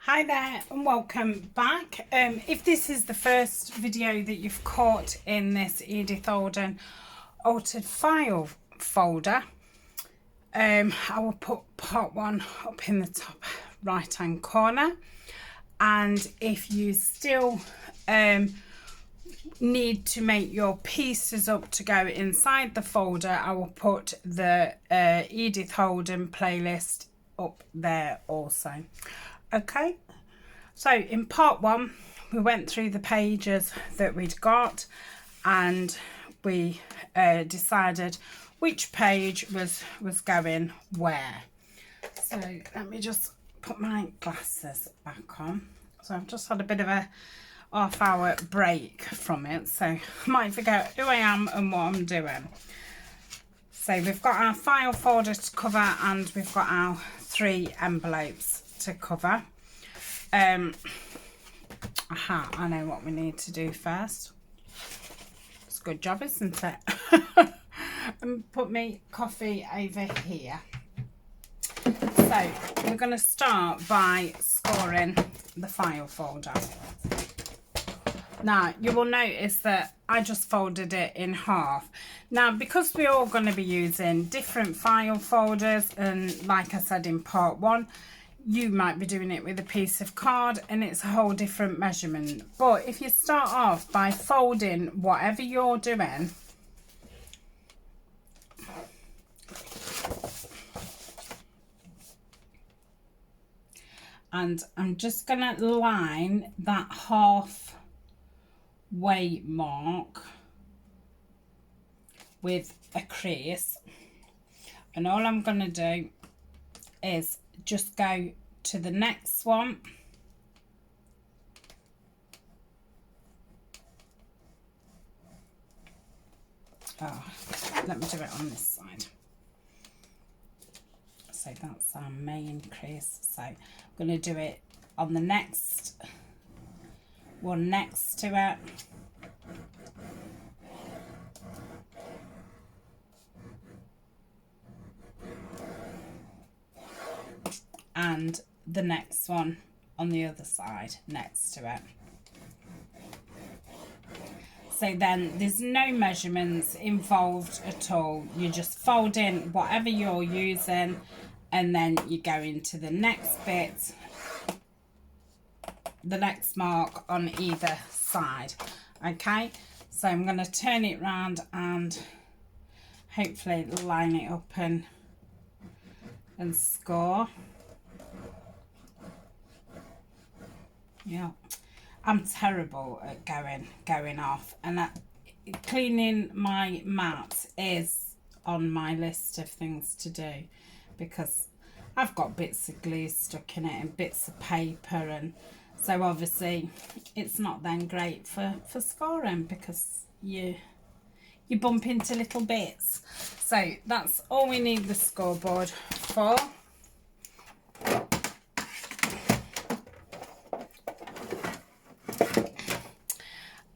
Hi there and welcome back. If this is the first video that you've caught in this Edith Holden altered file folder, I will put part one up in the top right hand corner, and if you still need to make your pieces up to go inside the folder, I will put the Edith Holden playlist up there also. Okay, so in part one we went through the pages that we'd got and we decided which page was going where. So let me just put my glasses back on. So I've just had a bit of a half-hour break from it, so I might forget who I am and what I'm doing. So we've got our file folder to cover and we've got our 3 envelopes to cover. I know what we need to do first. It's a good job, isn't it? And put me coffee over here. So we're going to start by scoring the file folder. Now you will notice that I just folded it in half. Now because we're all going to be using different file folders, and like I said in part one, you might be doing it with a piece of card and it's a whole different measurement. But if you start off by folding whatever you're doing, and I'm just going to line that halfway mark with a crease, and all I'm going to do is just go to the next one let me do it on this side. So that's our main crease, so I'm going to do it on the next one next to it. And the next one on the other side next to it. So then there's no measurements involved at all. You just fold in whatever you're using and then you go into the next bit, the next mark on either side. Okay, so I'm going to turn it round and hopefully line it up and score. Yeah, I'm terrible at going off, and cleaning my mat is on my list of things to do because I've got bits of glue stuck in it and bits of paper, and so obviously it's not then great for scoring because you bump into little bits. So that's all we need the scoreboard for.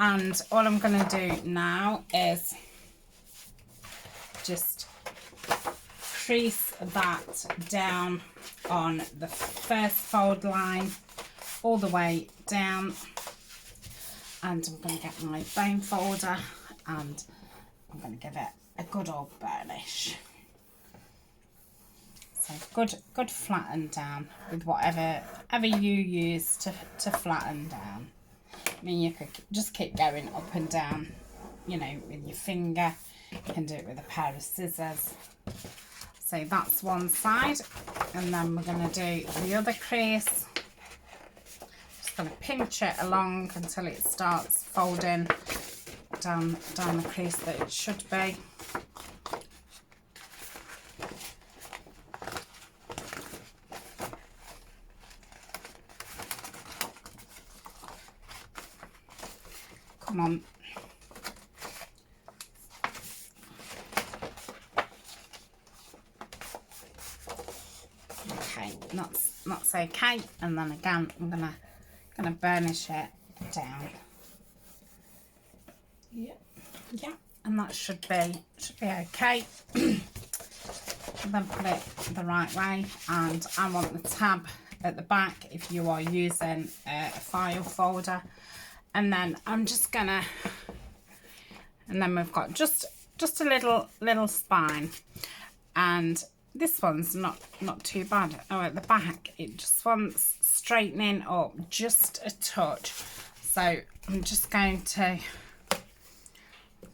And all I'm going to do now is just crease that down on the first fold line all the way down, and I'm going to get my bone folder and I'm going to give it a good old burnish. So good flatten down with whatever you use to flatten down. I mean, you could just keep going up and down, you know, with your finger. You can do it with a pair of scissors. So that's one side, and then we're going to do the other crease. Just going to pinch it along until it starts folding down the crease that it should be. Come on. Okay, that's okay. And then again, I'm gonna burnish it down. Yeah, and that should be okay. And then put it the right way, and I want the tab at the back if you are using a file folder. And then I'm just gonna, and then we've got just a little spine, and this one's not too bad. Oh, at the back it just wants straightening up just a touch, so I'm just going to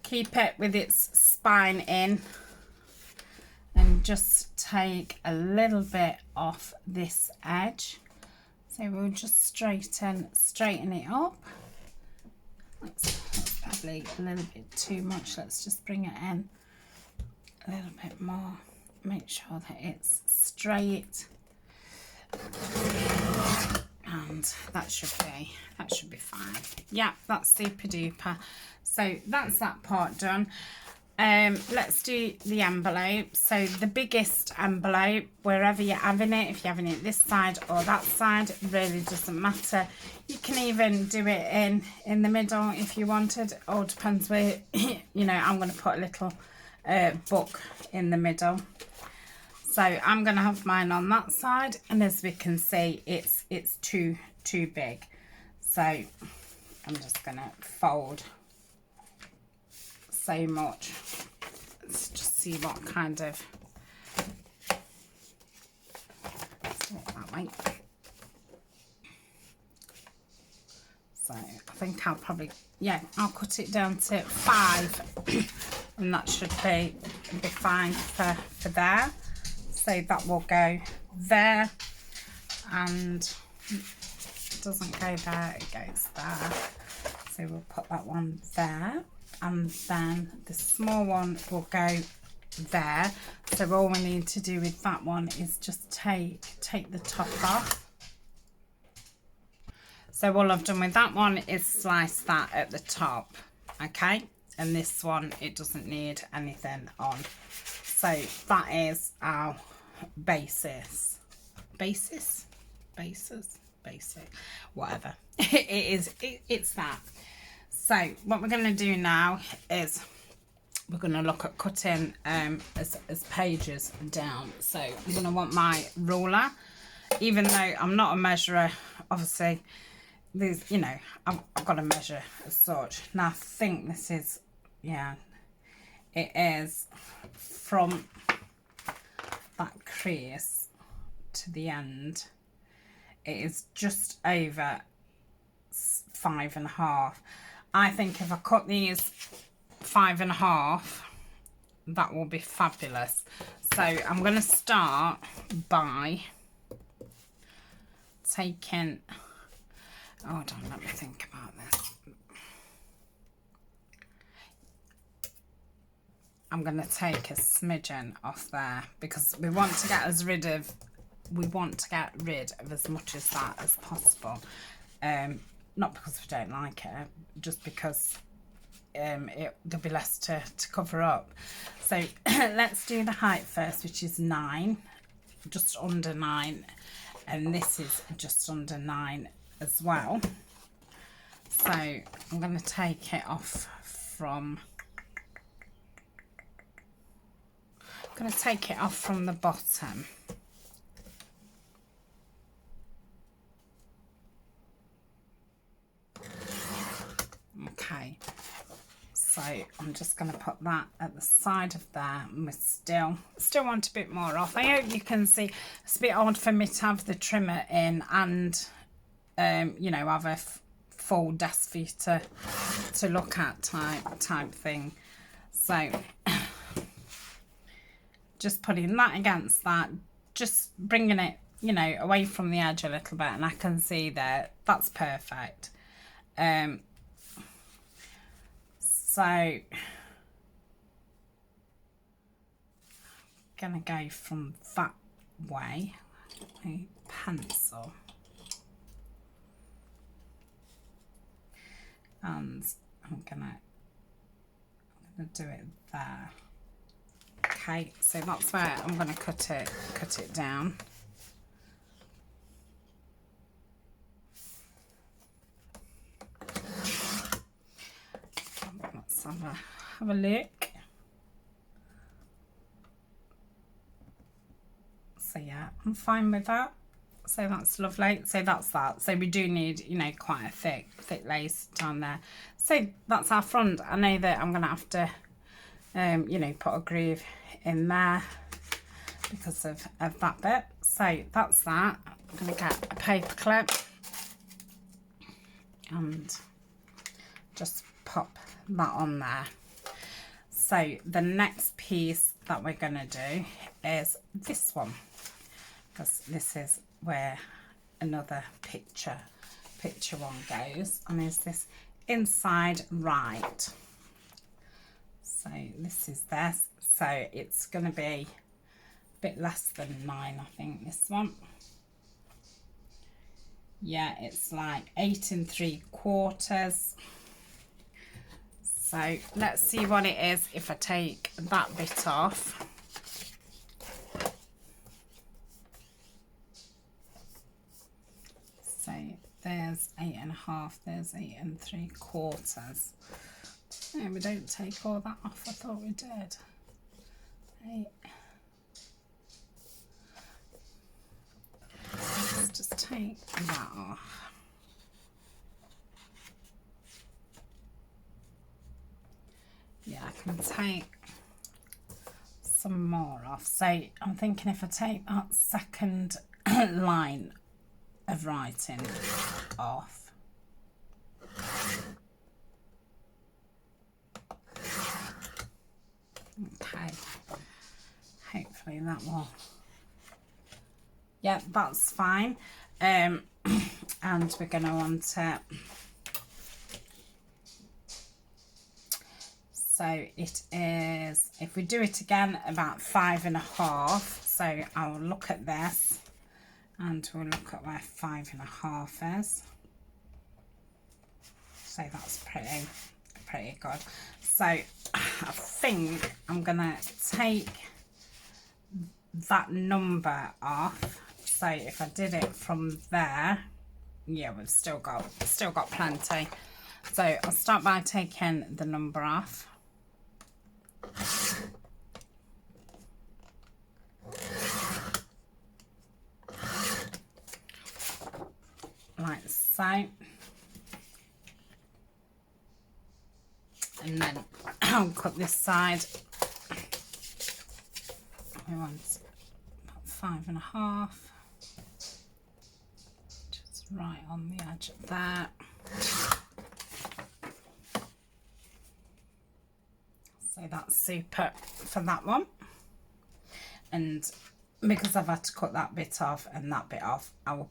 keep it with its spine in and just take a little bit off this edge. So we'll just straighten it up. That's probably a little bit too much. Let's just bring it in a little bit more. Make sure that it's straight, and that should be fine. Yeah, that's super duper. So that's that part done. Let's do the envelope. So the biggest envelope, wherever you're having it, if you're having it this side or that side, it really doesn't matter. You can even do it in the middle if you wanted. It all depends where, you know, I'm going to put a little book in the middle. So I'm going to have mine on that side, and as we can see, it's too big. So I'm just going to fold so much. Let's just see what kind of, let's do it that way. So I think I'll probably, yeah, I'll cut it down to 5 and that should be fine for there. So that will go there, and it doesn't go there, it goes there. So we'll put that one there, and then the small one will go there. So all we need to do with that one is just take the top off. So all I've done with that one is slice that at the top, okay? And this one, it doesn't need anything on. So that is our basis, whatever. It's that. So what we're going to do now is we're going to look at cutting as pages down. So I'm going to want my ruler, even though I'm not a measurer, obviously there's, you know, I've got to measure as such. Now I think this is, yeah, it is from that crease to the end, it is just over 5.5. I think if I cut these 5.5, that will be fabulous. So I'm going to start by taking, hold on, let me think about this. I'm going to take a smidgen off there because we want to get rid of as much of that as possible. Not because we don't like it, just because there'll be less to cover up. So let's do the height first, which is 9, just under 9, and this is just under 9 as well. So I'm going to take it off from, the bottom. Okay, so I'm just going to put that at the side of there, and we still want a bit more off. I hope you can see. It's a bit odd for me to have the trimmer in and you know, have a full desk for you to look at type thing. So just putting that against that, just bringing it, you know, away from the edge a little bit, and I can see that that's perfect. So I'm gonna go from that way, a pencil, and I'm gonna do it there. Okay, so that's where I'm gonna cut it down. Let's have a look. So yeah, I'm fine with that. So that's lovely. So that's that. So we do need, you know, quite a thick lace down there. So that's our front. I know that I'm going to have to, you know, put a groove in there because of that bit. So that's that. I'm going to get a paper clip and just pop that on there. So the next piece that we're going to do is this one, because this is where another picture one goes, and is this inside right. So this is this. So it's going to be a bit less than 9, I think, this one. Yeah, it's like 8 3/4. So let's see what it is if I take that bit off. So there's 8 1/2, there's 8 3/4. No, we don't take all that off. I thought we did. 8. Let's just take that off. Yeah, I can take some more off. So I'm thinking if I take that second line of writing off. Okay. Hopefully that will. Yeah, that's fine. And we're going to want to. So it is, if we do it again, about 5 1/2. So I'll look at this and we'll look at where 5 1/2 is. So that's pretty good. So I think I'm gonna take that number off. So if I did it from there, yeah, we've still got plenty. So I'll start by taking the number off. Like so. And then I'll cut this side. We want about 5 1/2. Just right on the edge of there. So that's super for that one. And because I've had to cut that bit off and that bit off, I will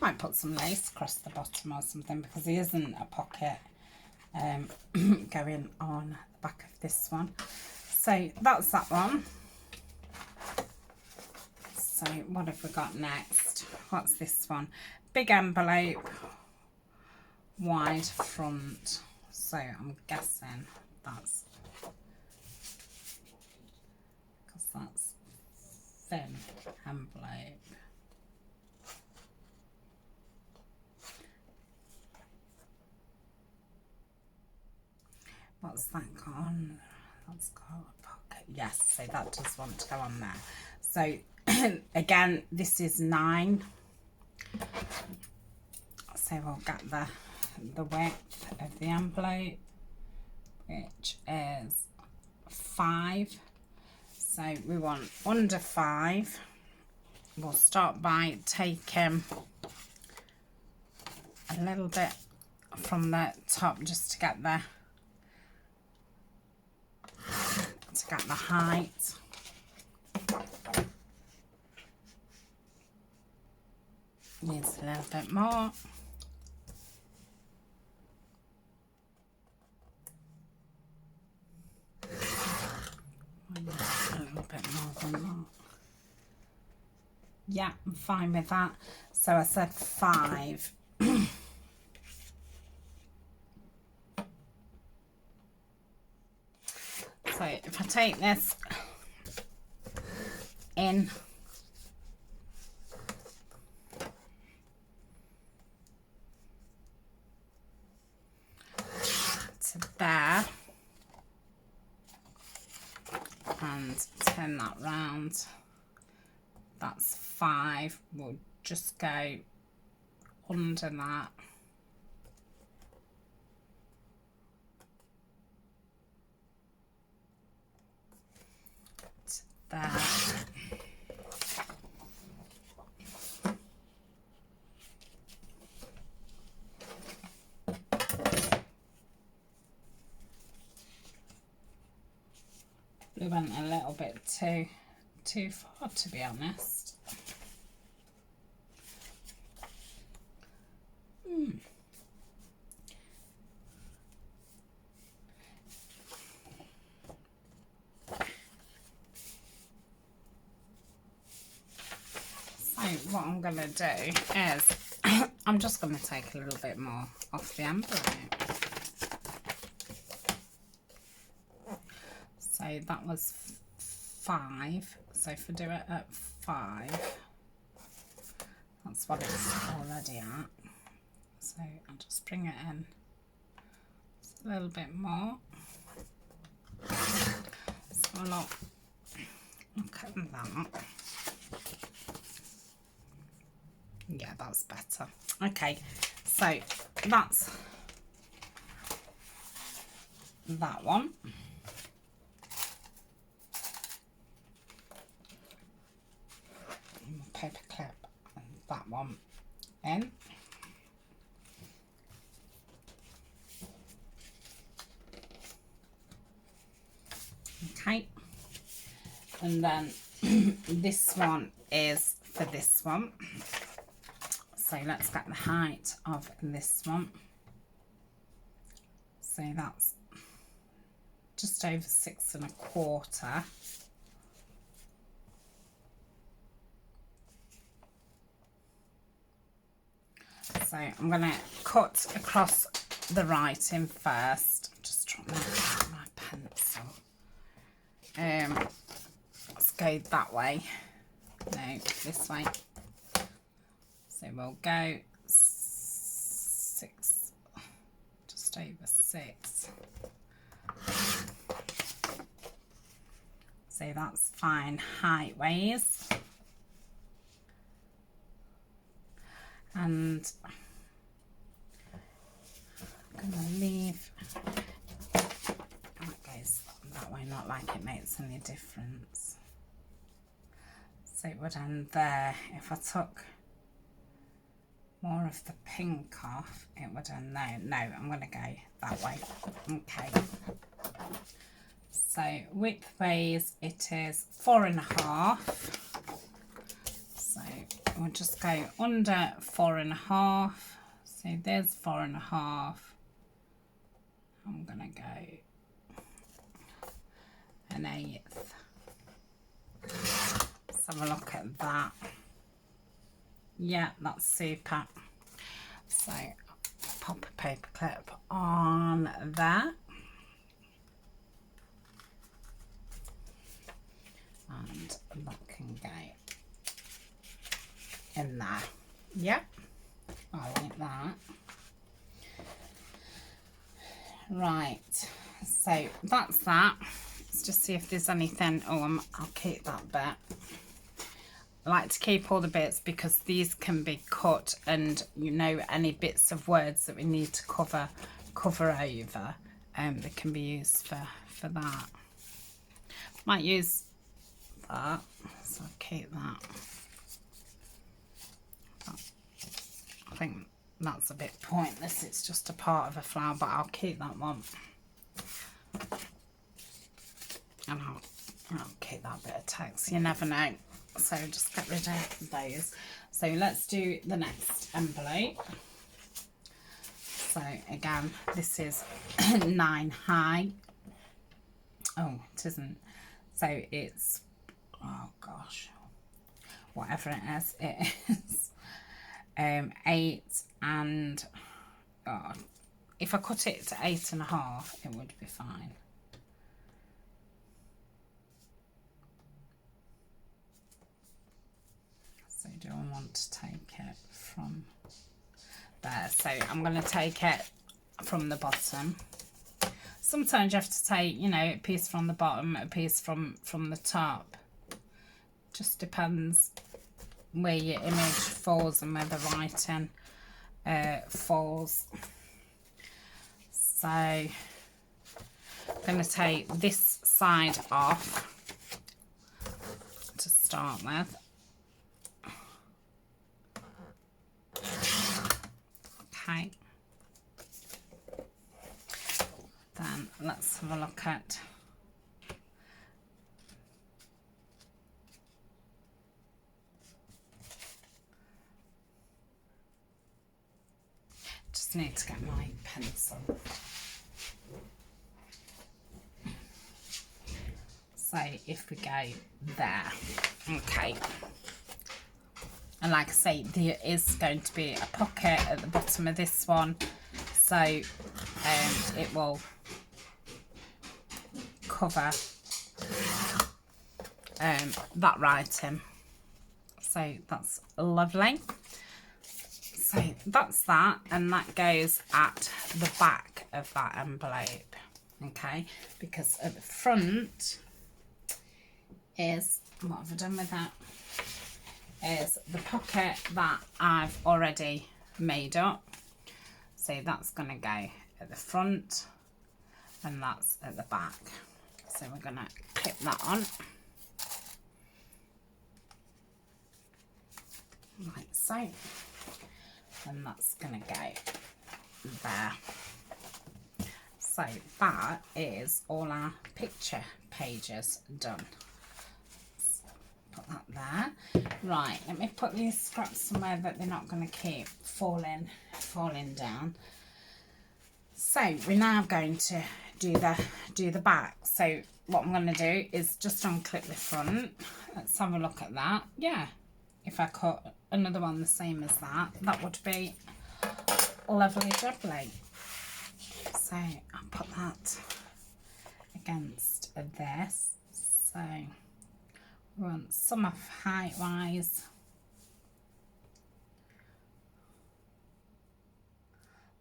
might put some lace across the bottom or something, because there isn't a pocket going on the back of this one. So that's that one. So what have we got next? What's this one? Big envelope, wide front. So I'm guessing that's thin envelope. What's that got on? That's got a pocket. Yes, so that does want to go on there. So again, this is 9. So we'll get the width of the envelope, which is 5. So we want under 5. We'll start by taking a little bit from the top just to get the height. Needs a little bit more. A little bit more than that. Yeah, I'm fine with that. So I said 5. So if I take this in, to there and turn that round, that's 5. We'll just go under that. There. We went a little bit too far, to be honest. So what I'm going to do is I'm just going to take a little bit more off the envelope. So that was 5. So if I do it at 5, that's what it's already at. So I'll just bring it in just a little bit more. So look at that. Yeah, that's better. Okay, so that's that one. Paper clip that one in. Okay, and then this one is for this one. So let's get the height of this one. So that's just over 6 1/4. So I'm going to cut across the writing first. Just trying to get my pencil. Let's go that way. No, this way. So we'll go 6, just over 6. So that's fine height ways. And I'm going to leave that goes that way, not like it makes any difference. So it would end there. If I took more of the pink off, it would end there. No, I'm going to go that way. Okay. So width-wise, it is 4 1/2. So we'll just go under 4 1/2. So there's 4 1/2. I'm going to go 1/8. Let's have a look at that. Yeah, that's super. So pop a paper clip on there. And that can go in there. Yep, I like that. Right, so that's that. Let's just see if there's anything. Oh, I'll keep that bit. I like to keep all the bits because these can be cut, and you know, any bits of words that we need to cover over, they can be used for that. Might use that, so I'll keep that. I think that's a bit pointless, it's just a part of a flower, but I'll keep that one. And I'll keep that bit of text, you never know. So just get rid of those. So let's do the next envelope. So again, this is 9 high. Oh, it isn't. So it's, oh gosh, whatever it is 8 and, oh, if I cut it to 8 1/2, it would be fine. So do I want to take it from there? So I'm going to take it from the bottom. Sometimes you have to take, you know, a piece from the bottom, a piece from the top. Just depends where your image falls and where the writing falls. So I'm going to take this side off to start with. Okay. Then let's have a look at just need to get my pencil. So if we go there, okay, and like I say, there is going to be a pocket at the bottom of this one, so it will cover that writing. So that's lovely. So that's that, and that goes at the back of that envelope, okay, because at the front is, what have I done with that, is the pocket that I've already made up. So that's going to go at the front and that's at the back. So we're going to clip that on like so, and that's going to go there. So that is all our picture pages done. Put that there. Right, let me put these scraps somewhere that they're not going to keep falling down. So we're now going to do the back. So what I'm going to do is just unclip the front. Let's have a look at that. Yeah, if I cut another one the same as that, that would be lovely jubbly. So I'll put that against this. So we want some off height wise.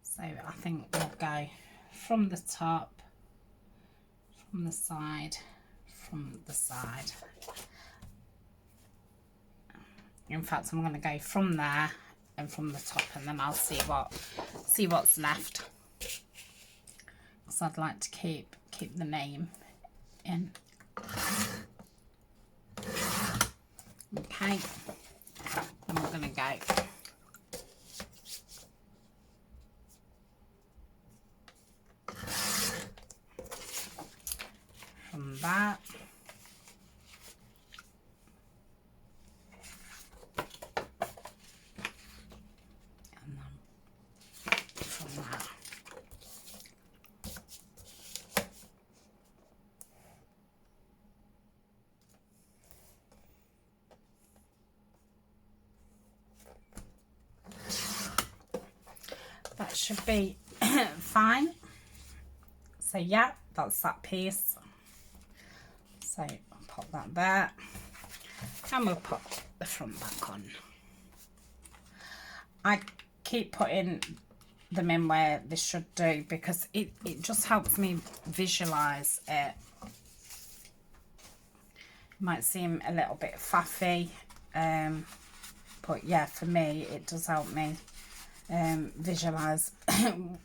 So I think we'll go from the top, from the side, from the side. In fact, I'm going to go from there and from the top, and then I'll see what's left. Because I'd like to keep the name in. Okay, and we're going to go from that, and then from that. That should be fine. So yeah, that's that piece. So I'll pop that there, and we'll put the front back on. I keep putting them in where they should do because it just helps me visualise it. Might seem a little bit faffy, but yeah, for me it does help me visualize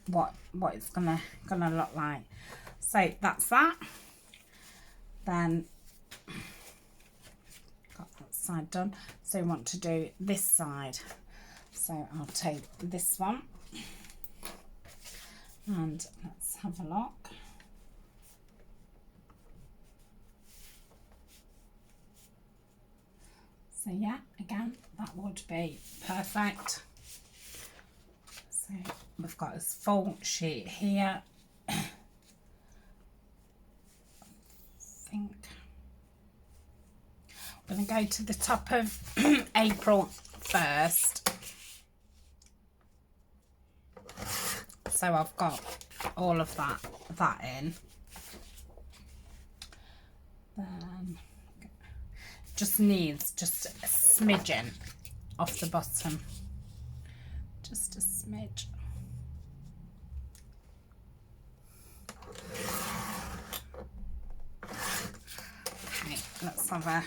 what it's gonna look like. So that's that. Then got that side done, so we want to do this side. So I'll take this one and let's have a look. So yeah, again, that would be perfect. So we've got this full sheet here. I think I'm going to go to the top of April first. So I've got all of that in. Then just needs just a smidgen off the bottom. Just a smidge. Okay, let's have a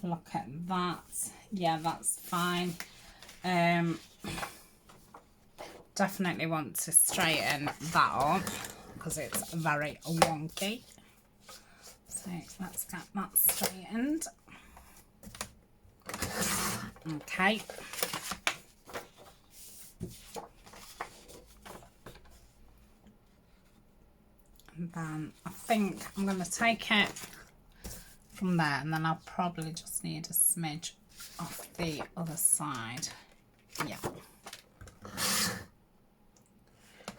look at that. yeah, that's fine. Definitely want to straighten that up because it's very wonky. So let's get that straightened. Okay. And then I think I'm going to take it from there, and then I'll probably just need a smidge off the other side. Yeah.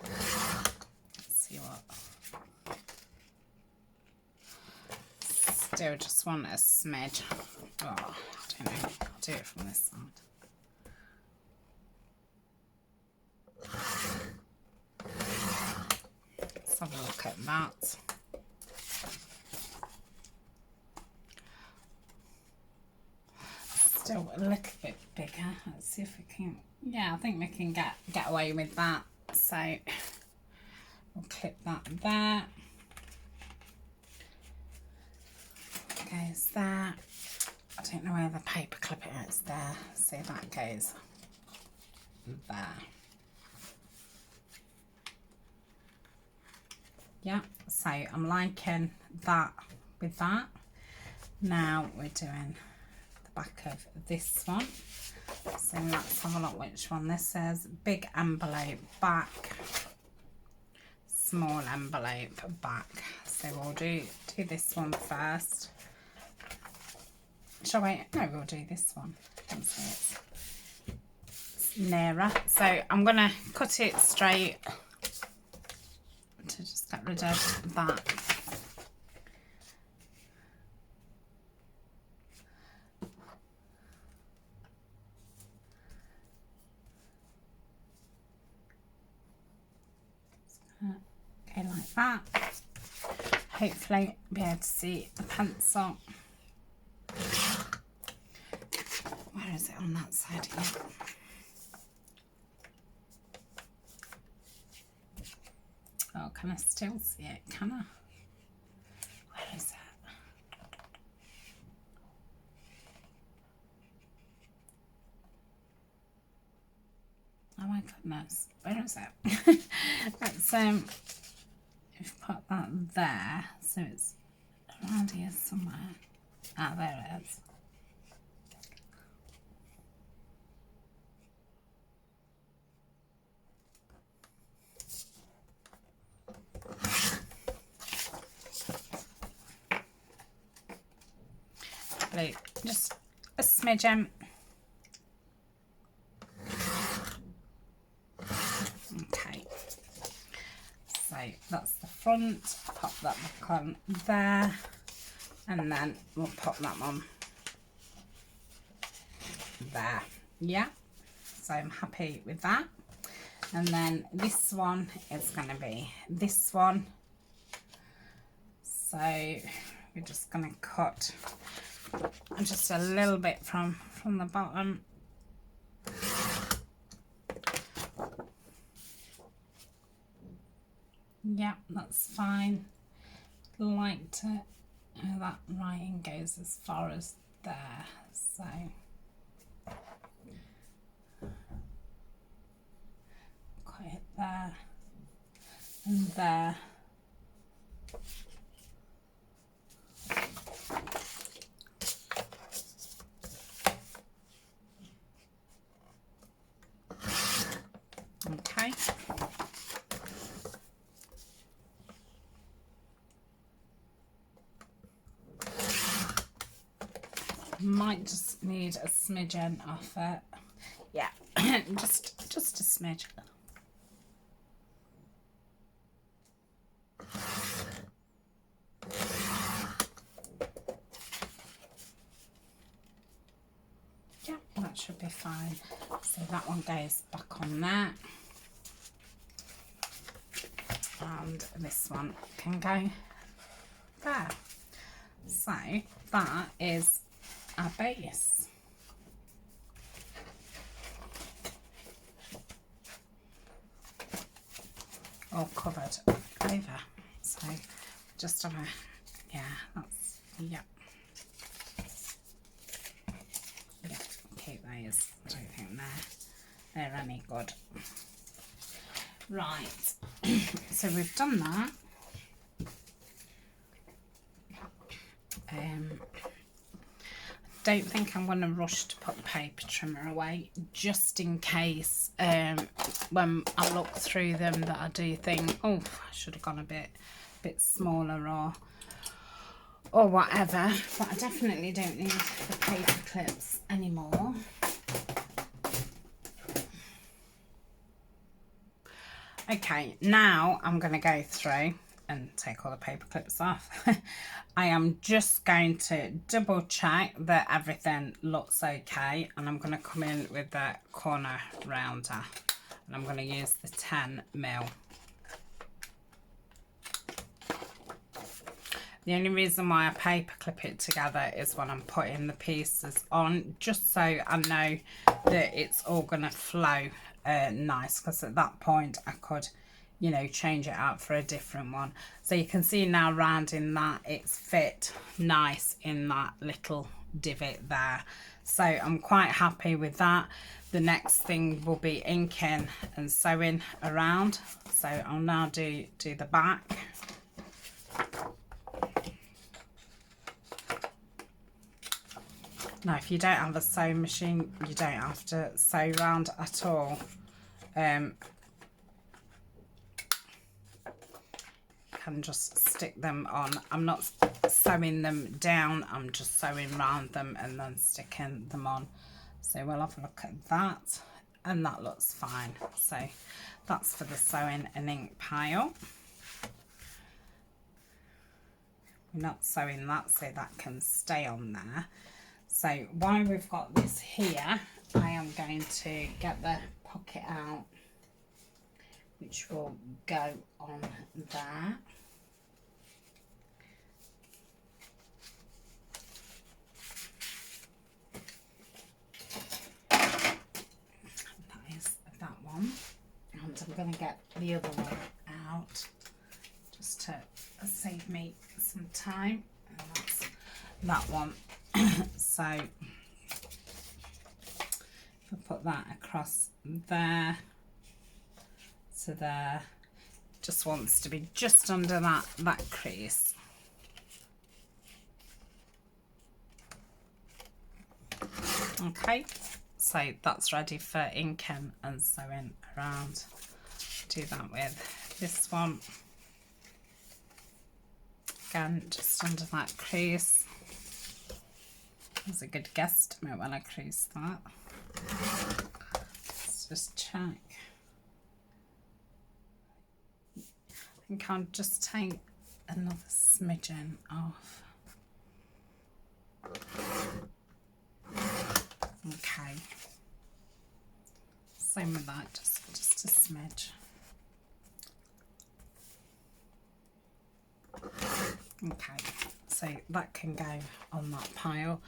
Let's see what. Still just want a smidge. Oh, I don't know. I'll do it from this side. Let's have a look at that. Still a little bit bigger. Let's see if we can. Yeah, I think we can get away with that. So we'll clip that there. Goes there. I don't know where the paper clip is. There. See, that goes there. Yeah, so I'm liking that with that. Now we're doing the back of this one. So let's have a look which one this is. Big envelope back, small envelope back. So we'll do this one first. Shall we? No, we'll do this one. It's nearer. So I'm going to cut it straight to just get rid of that. Go like that. Hopefully be able to see the pencil. Where is it on that side here? Oh, can I still see it? Can I? Where is it? Oh my goodness, where is it? Let's we've put that there, so it's around here somewhere. Ah, there it is. Just a smidgen. Okay, so that's the front. Pop that back on there, and then we'll pop that on there. Yeah, so I'm happy with that. And then this one is going to be this one. So we're just going to cut just a little bit from the bottom. Yeah, that's fine. Like to, that writing goes as far as there, so cut it there and there. Okay. Might just need a smidgen off it. Yeah, just a smidge. Yeah, that should be fine. So that one goes back on there. And this one can go there. So that is our base. All covered over. So just have a, yeah, that's, yeah. Yeah, they're any good. Right, so we've done that. Don't think I'm going to rush to put the paper trimmer away, just in case when I look through them that I do think, oh, I should have gone a bit smaller or whatever. But I definitely don't need the paper clips anymore. Okay, now I'm going to go through and take all the paper clips off. I am just going to double check that everything looks okay, and I'm going to come in with the corner rounder, and I'm going to use the 10mm. The only reason why I paper clip it together is when I'm putting the pieces on, just so I know that it's all going to flow nice, because at that point I could, you know, change it out for a different one. So you can see now rounding that, it's fit nice in that little divot there. So I'm quite happy with that. The next thing will be inking and sewing around. So I'll now do the back. Now, if you don't have a sewing machine, you don't have to sew round at all. You can just stick them on. I'm not sewing them down, I'm just sewing round them and then sticking them on. So we'll have a look at that, and that looks fine. So that's for the sewing and ink pile. We're not sewing that, so that can stay on there. So while we've got this here, I am going to get the pocket out, which will go on there. That is that one. And I'm going to get the other one out just to save me some time. And that's that one. So if I put that across there to there, just wants to be just under that crease. Okay, so that's ready for inking and sewing around. Do that with this one. Again, just under that crease. That's a good guesstimate when I crease that. Let's just check. I think I'll just take another smidgen off. Okay. Same with that, just a smidge. Okay, so that can go on that pile.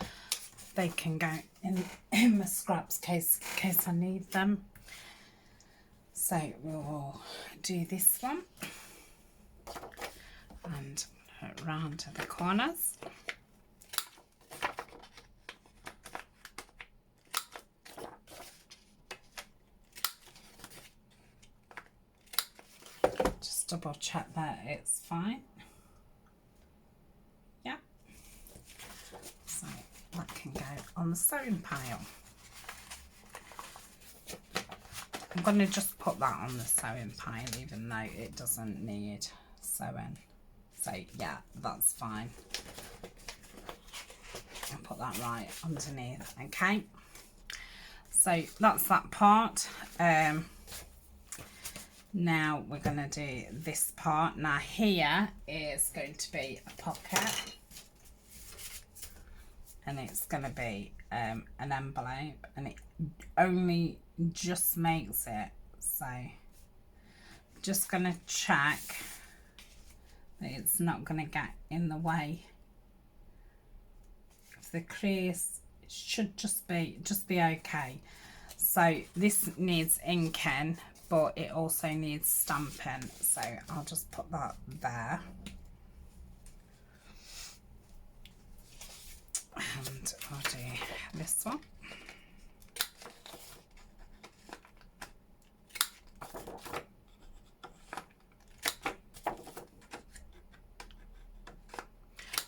They can go in my scraps case I need them. So we'll do this one and put it round to the corners. Just double check that it's fine. Yeah. So that can go on the sewing pile. I'm going to just put that on the sewing pile even though it doesn't need sewing. So yeah, that's fine. I'll put that right underneath. Okay, so that's that part. Now we're going to do this part. Now here is going to be a pocket, and it's going to be an envelope, and it only just makes it, so just going to check that it's not going to get in the way of the crease. It should just be okay. So this needs inking, but it also needs stamping, so I'll just put that there. And I'll do this one.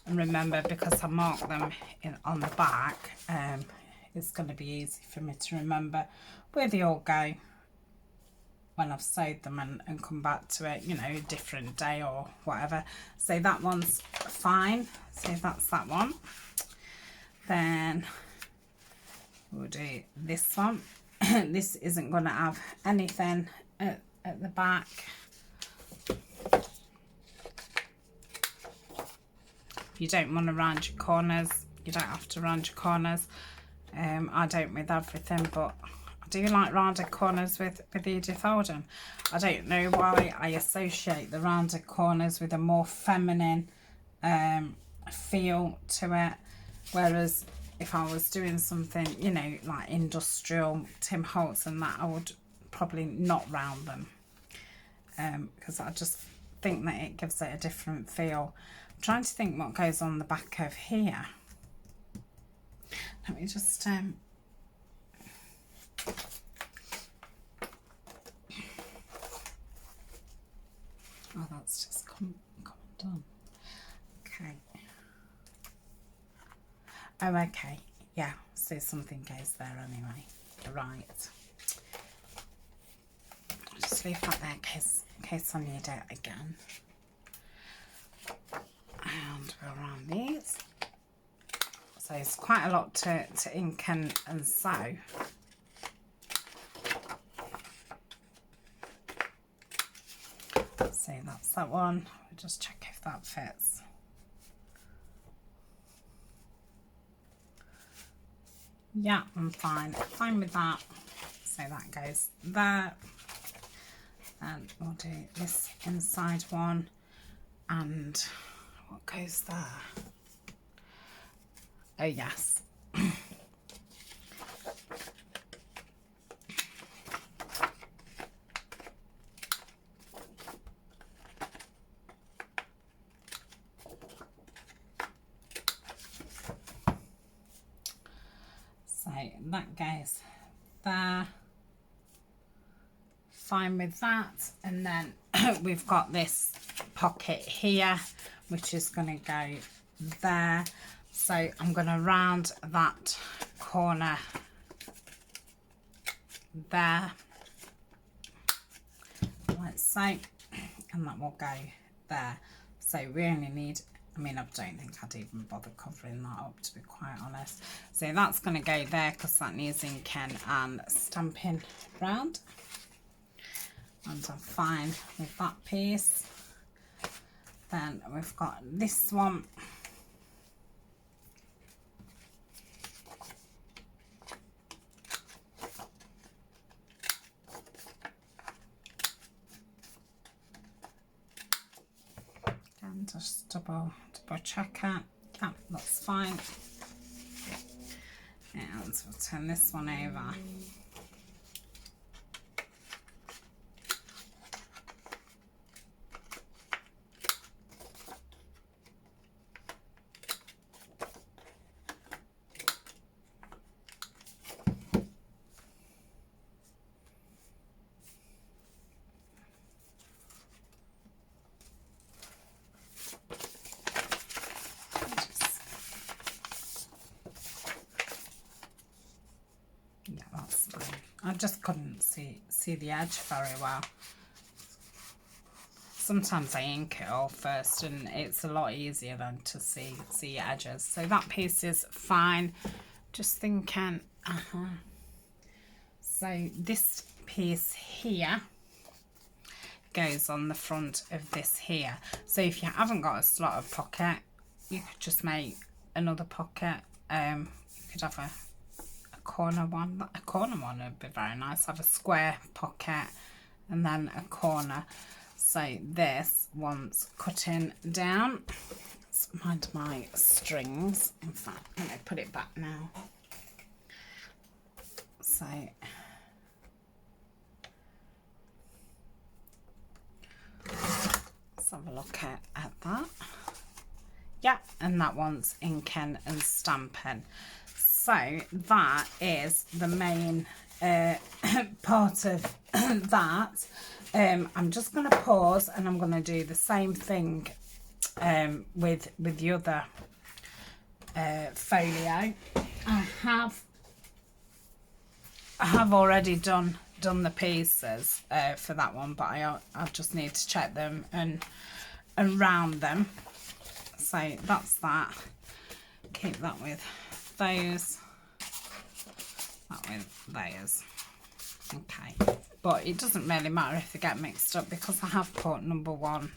And remember, because I marked them on the back, it's going to be easy for me to remember where they all go when I've sewed them and come back to it, you know, a different day or whatever. So that one's fine. So that's that one. Then we'll do this one. This isn't going to have anything at the back. You don't want to round your corners. You don't have to round your corners. I don't with everything, but I do like rounded corners with Edith Holden. I don't know why I associate the rounded corners with a more feminine feel to it. Whereas if I was doing something, you know, like industrial, Tim Holtz and that, I would probably not round them. Because I just think that it gives it a different feel. I'm trying to think what goes on the back of here. Let me just oh, that's just come undone. Okay. Oh, okay. Yeah, so something goes there anyway. Right. I'll just leave that there in case I need it again. And we'll round these. So it's quite a lot to ink and sew. So that's that one. We'll just check if that fits. Yeah, I'm fine. Fine with that. So that goes there. And we'll do this inside one. And what goes there? Oh, yes. So that goes there. Fine with that. And then we've got this pocket here, which is going to go there. So I'm going to round that corner there, like so, and that will go there. So we only need, I mean, I don't think I'd even bother covering that up, to be quite honest. So that's going to go there because that needs inking and stamping round. And I'm fine with that piece. Then we've got this one. And just double check it. Yeah, that's fine. And we'll turn this one over. I just couldn't see the edge very well. Sometimes I ink it all first and it's a lot easier than to see edges. So that piece is fine. Just thinking, So this piece here goes on the front of this here. So if you haven't got a slotted pocket, you could just make another pocket. You could have a corner one. A corner one would be very nice. Have a square pocket and then a corner. So this one's cutting down. Let's mind my strings. In fact, I'm going to put it back now. So let's have a look at that. Yeah, and that one's inking and stamping. So that is the main part of that. I'm just going to pause and I'm going to do the same thing with the other folio. I have already done the pieces for that one, but I just need to check them and round them. So that's that. Keep that with those, that with those. Okay, but it doesn't really matter if they get mixed up because I have put number 1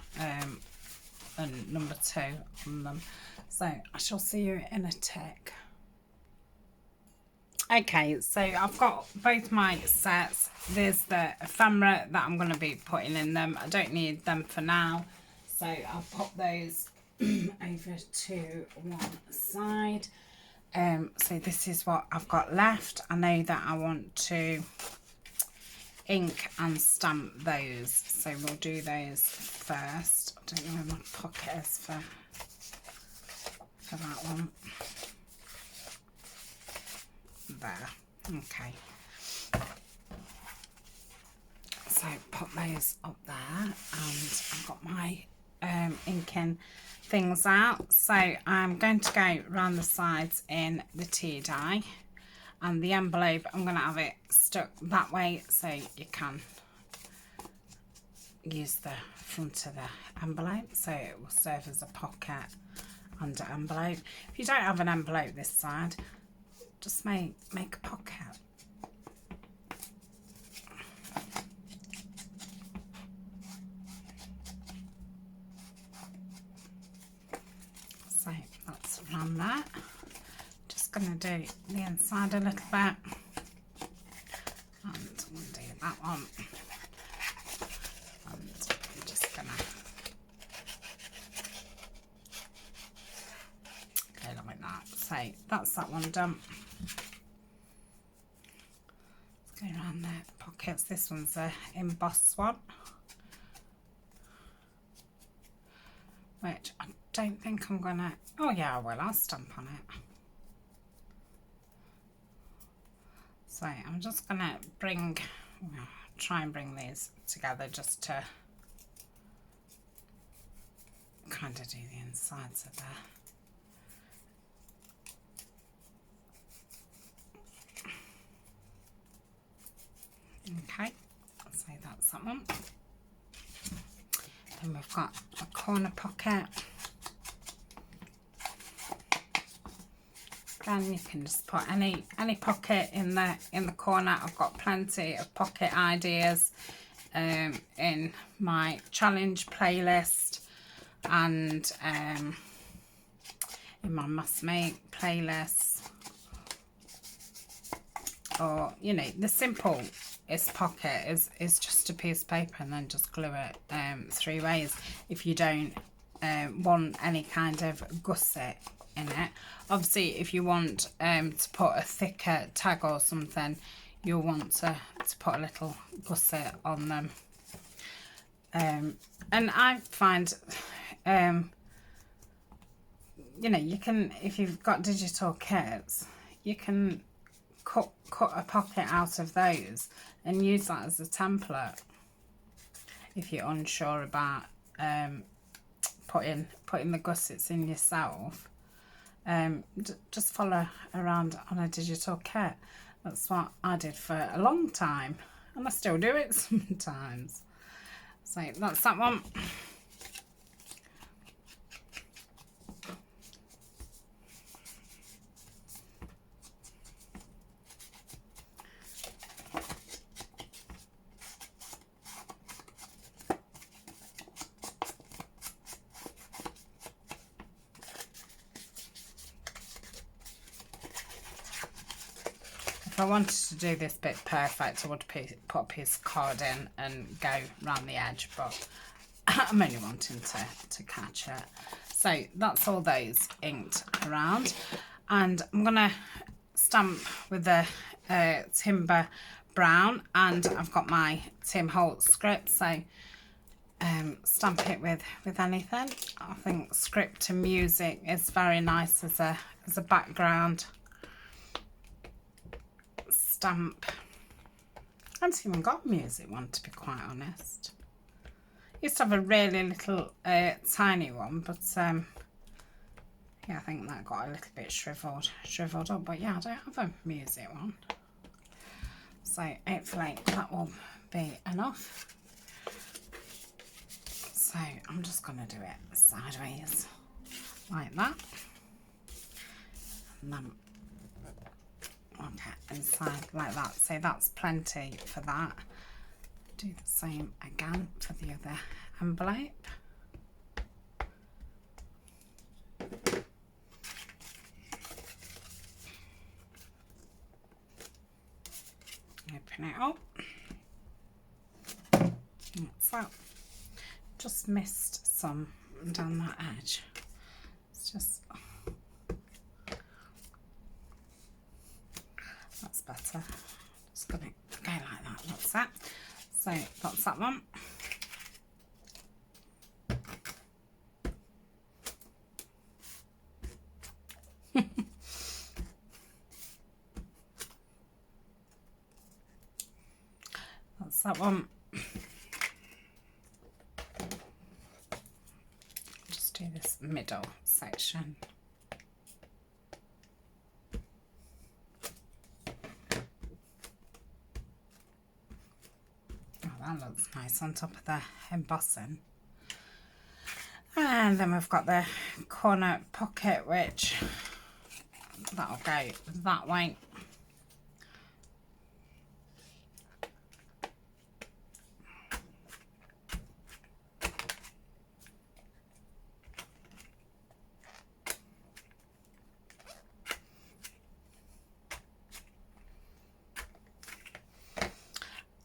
and number 2 on them. So I shall see you in a tick. Okay, so I've got both my sets. There's the ephemera that I'm going to be putting in them. I don't need them for now, so I'll pop those over to one side. So this is what I've got left. I know that I want to ink and stamp those, so we'll do those first. I don't know where my pocket is for that one. There. Okay, so pop those up there, and I've got my inking things out. So I'm going to go around the sides in the tea dye, and the envelope I'm going to have it stuck that way so you can use the front of the envelope, so it will serve as a pocket under envelope. If you don't have an envelope this side, just make a pocket. So that's around that. Just going to do the inside a little bit, and we'll do that one. And I'm just going to go like that. So that's that one done. Go around the pockets. This one's a embossed one, which I don't think I'm gonna, oh yeah, I will, I'll stamp on it. So I'm just gonna try and bring these together just to kind of do the insides of there. Okay, so that's that one. Then we've got a corner pocket. Again, you can just put any pocket in the corner. I've got plenty of pocket ideas in my challenge playlist and in my must make playlist. Or, you know, the simple pocket is just a piece of paper and then just glue it 3 ways if you don't want any kind of gusset in it. Obviously, if you want to put a thicker tag or something, you'll want to put a little gusset on them. And I find you know, you can, if you've got digital kits, you can cut a pocket out of those and use that as a template if you're unsure about putting the gussets in yourself. Just follow around on a digital kit. That's what I did for a long time, and I still do it sometimes. So that's that one. If I wanted to do this bit perfect, I would put a piece of card in and go round the edge, but I'm only wanting to catch it. So that's all those inked around, and I'm gonna stamp with the Timber Brown, and I've got my Tim Holtz script, so stamp it with anything. I think script and music is very nice as a background stamp. I haven't even got a music one, to be quite honest. Used to have a really little tiny one, but yeah, I think that got a little bit shriveled up. But yeah, I don't have a music one, so hopefully that will be enough. So I'm just going to do it sideways like that, and then okay, inside like that. So that's plenty for that. Do the same again for the other envelope. Open it up. What's that? Just missed some down that edge. It's just, that's better. Just gonna go like that. That's that. So that's that one. That's that one. Just do this middle section. Oh, that looks nice on top of the embossing. And then we've got the corner pocket, which that'll go that way.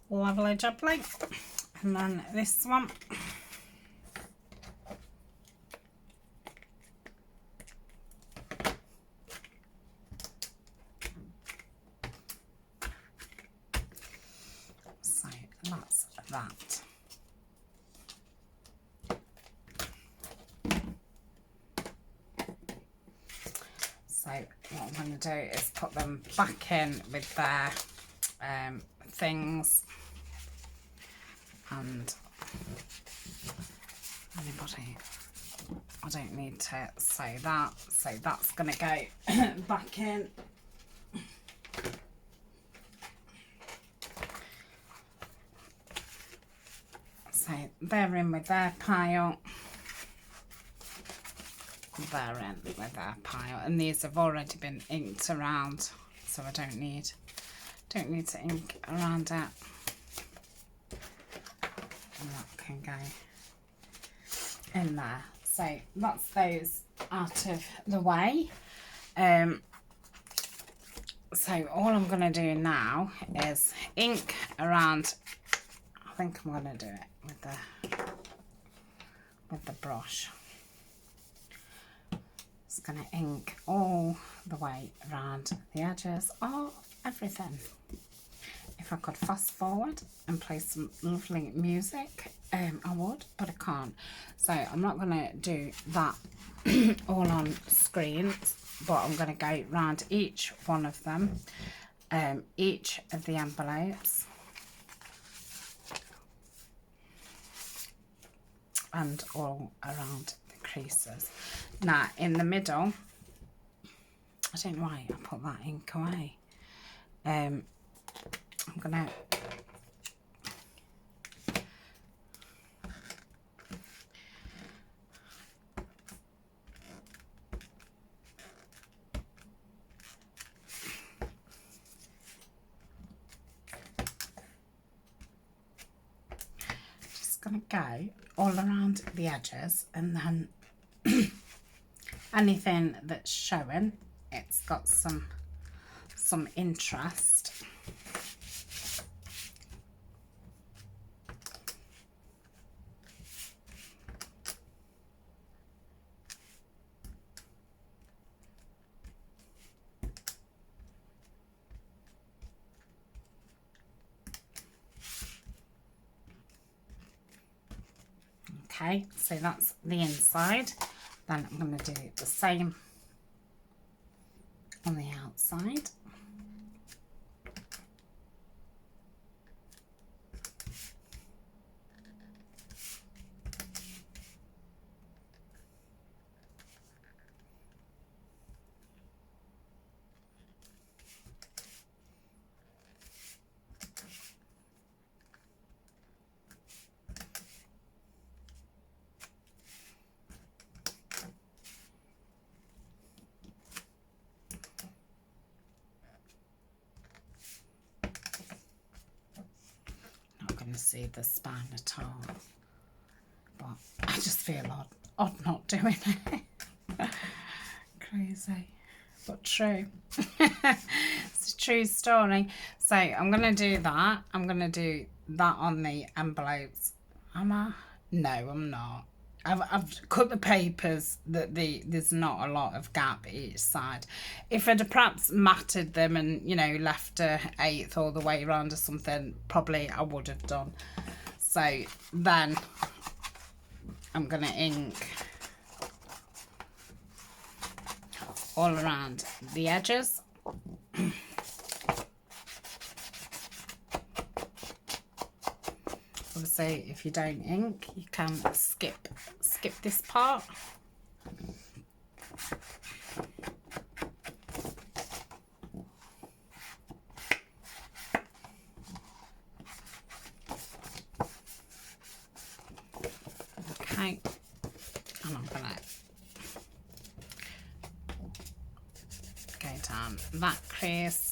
Lovely jubbly. And then this one. So that's that. So what I'm going to do is put them back in with their things. And anybody, I don't need to say that, so that's going to go back in. So they're in with their pile, they're in with their pile, and these have already been inked around, so I don't need to ink around it. And that can go in there. So that's those out of the way. So all I'm going to do now is ink around. I think I'm going to do it with the brush. Just going to ink all the way around the edges of everything. If I could fast forward and play some lovely music, I would, but I can't. So I'm not going to do that all on screen, but I'm going to go round each one of them, each of the envelopes, and all around the creases. Now in the middle, I don't know why I put that ink away. I'm gonna go all around the edges, and then anything that's showing, it's got some interest. Okay, so that's the inside. Then I'm going to do the same on the outside. going to see the spine at all. But I just feel odd not doing it. Crazy, but true. It's a true story. So I'm going to do that. I'm going to do that on the envelopes. Am I? No, I'm not. I've cut the papers that there's not a lot of gap each side. If I'd have perhaps matted them and, you know, left a 1/8 all the way around or something, probably I would have done. So then I'm going to ink all around the edges. Obviously, if you don't ink, you can skip this part. Okay, and I'm gonna go down that crease.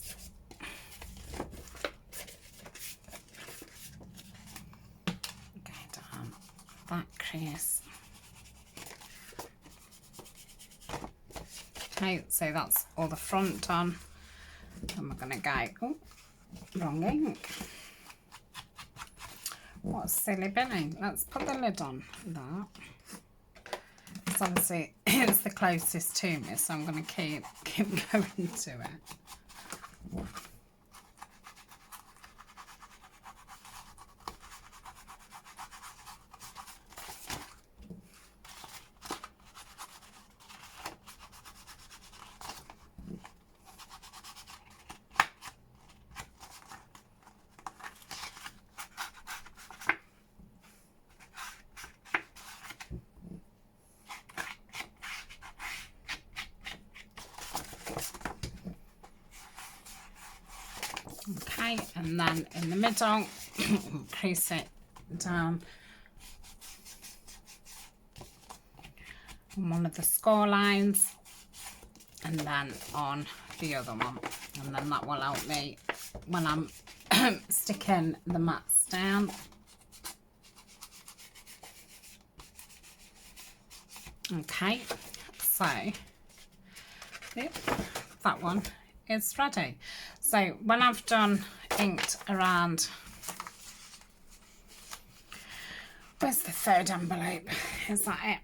That crease. Okay, so that's all the front on. And we're gonna go, oh, wrong ink. What a silly Billy. Let's put the lid on that. It's obviously it's the closest to me, so I'm gonna keep going to it. Okay, and then in the middle, crease it down on one of the score lines and then on the other one, and then that will help me when I'm sticking the mats down. Okay, so yep, that one is ready. So when I've done inked around, where's the third envelope? Is that it?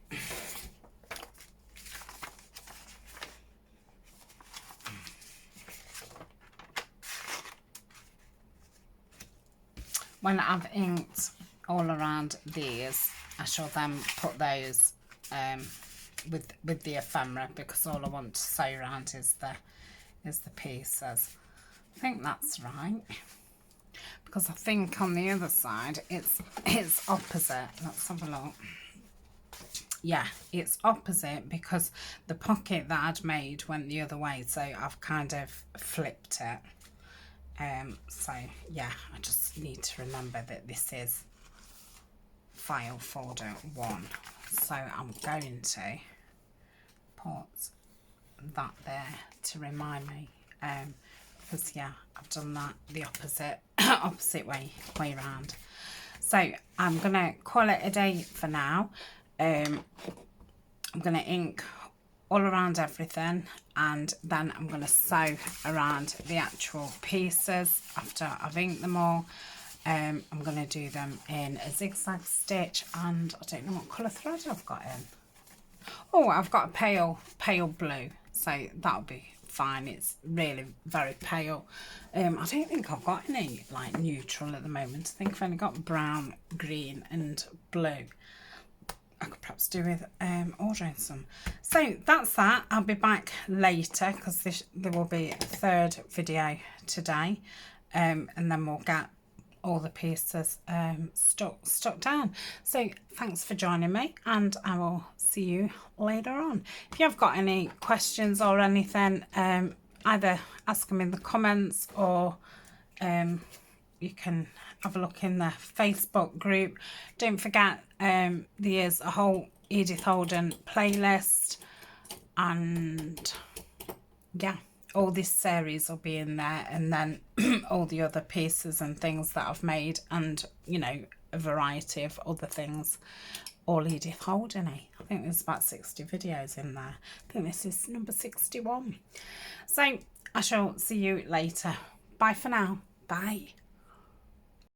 When I've inked all around these, I shall then put those with the ephemera, because all I want to sew around is the pieces. I think that's right, because I think on the other side it's opposite. Let's have a look. Yeah, it's opposite because the pocket that I'd made went the other way, so I've kind of flipped it. So yeah, I just need to remember that this is file folder 1, so I'm going to put that there to remind me, because yeah, I've done that the opposite way around. So I'm gonna call it a day for now. I'm gonna ink all around everything, and then I'm gonna sew around the actual pieces after I've inked them all. I'm gonna do them in a zigzag stitch, and I don't know what colour thread I've got in. Oh, I've got a pale blue, so that'll be fine. It's really very pale. I don't think I've got any like neutral at the moment. I think I've only got brown, green and blue. I could perhaps do with ordering some. So that's that. I'll be back later because there will be a third video today, and then we'll get all the pieces stuck down. So thanks for joining me, and I will see you later on. If you've got any questions or anything, either ask them in the comments, or you can have a look in the Facebook group. Don't forget, there's a whole Edith Holden playlist, and yeah, all this series will be in there, and then all the other pieces and things that I've made, and you know, a variety of other things, all Edith Holden. I think there's about 60 videos in there. I think this is number 61. So I shall see you later. Bye for now. Bye.